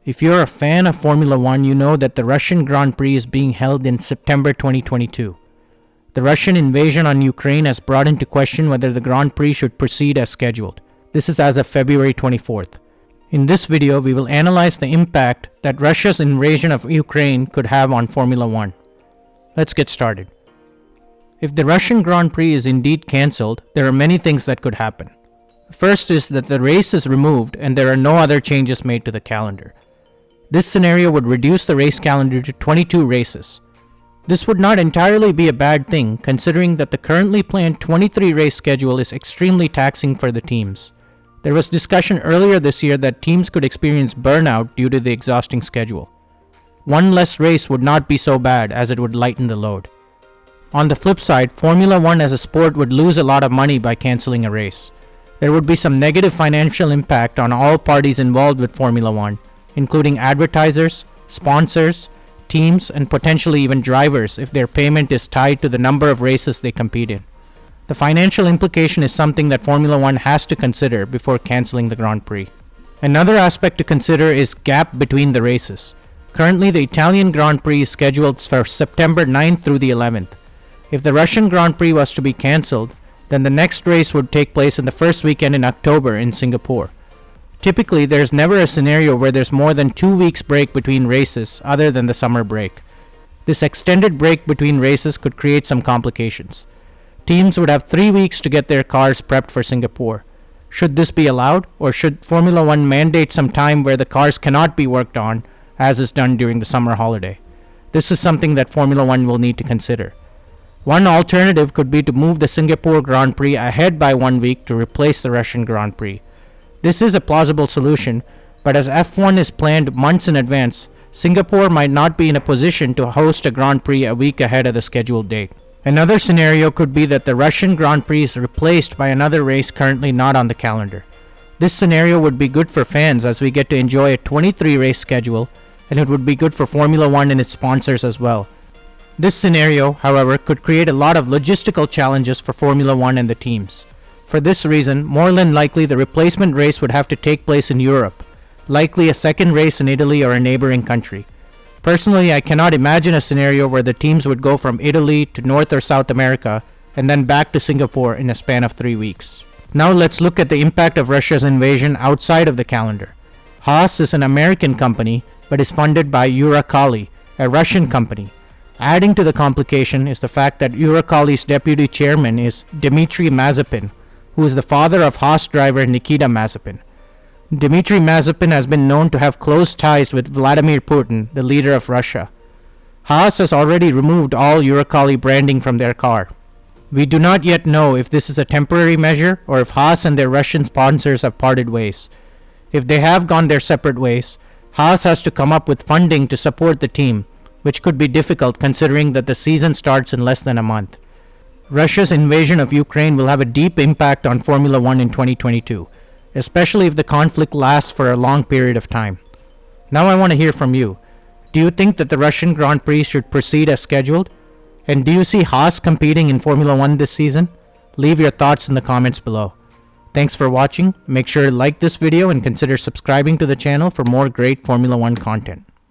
If you're a fan of Formula One, you know that the Russian Grand Prix is being held in September 2022. The Russian invasion on Ukraine has brought into question whether the Grand Prix should proceed as scheduled. This is as of February 24th. In this video, we will analyze the impact that Russia's invasion of Ukraine could have on Formula One. Let's get started. If the Russian Grand Prix is indeed cancelled, there are many things that could happen. First is that the race is removed and there are no other changes made to the calendar. This scenario would reduce the race calendar to 22 races. This would not entirely be a bad thing, considering that the currently planned 23 race schedule is extremely taxing for the teams. There was discussion earlier this year that teams could experience burnout due to the exhausting schedule. One less race would not be so bad, as it would lighten the load. On the flip side, Formula One as a sport would lose a lot of money by cancelling a race. There would be some negative financial impact on all parties involved with Formula One, including advertisers, sponsors, teams, and potentially even drivers if their payment is tied to the number of races they compete in. The financial implication is something that Formula One has to consider before cancelling the Grand Prix. Another aspect to consider is gap between the races. Currently, the Italian Grand Prix is scheduled for September 9th through the 11th. If the Russian Grand Prix was to be cancelled, then the next race would take place in the first weekend in October in Singapore. Typically, there's never a scenario where there's more than 2 weeks break between races other than the summer break. This extended break between races could create some complications. Teams would have 3 weeks to get their cars prepped for Singapore. Should this be allowed, or should Formula One mandate some time where the cars cannot be worked on, as is done during the summer holiday? This is something that Formula One will need to consider. One alternative could be to move the Singapore Grand Prix ahead by 1 week to replace the Russian Grand Prix. This is a plausible solution, but as F1 is planned months in advance, Singapore might not be in a position to host a Grand Prix a week ahead of the scheduled date. Another scenario could be that the Russian Grand Prix is replaced by another race currently not on the calendar. This scenario would be good for fans as we get to enjoy a 23 race schedule, and it would be good for Formula One and its sponsors as well. This scenario, however, could create a lot of logistical challenges for Formula One and the teams. For this reason, more than likely the replacement race would have to take place in Europe, likely a second race in Italy or a neighboring country. Personally, I cannot imagine a scenario where the teams would go from Italy to North or South America and then back to Singapore in a span of 3 weeks. Now let's look at the impact of Russia's invasion outside of the calendar. Haas is an American company but is funded by ENQUIRIES, a Russian company. Adding to the complication is the fact that ENQUIRIES' deputy chairman is Dmitry Mazepin, who is the father of Haas driver Nikita Mazepin. Dmitry Mazepin has been known to have close ties with Vladimir Putin, the leader of Russia. Haas has already removed all ENQUIRIES branding from their car. We do not yet know if this is a temporary measure or if Haas and their Russian sponsors have parted ways. If they have gone their separate ways, Haas has to come up with funding to support the team, which could be difficult considering that the season starts in less than a month. Russia's invasion of Ukraine will have a deep impact on Formula One in 2022, especially if the conflict lasts for a long period of time. Now I want to hear from you. Do you think that the Russian Grand Prix should proceed as scheduled? And do you see Haas competing in Formula One this season? Leave your thoughts in the comments below. Thanks for watching. Make sure to like this video and consider subscribing to the channel for more great Formula One content.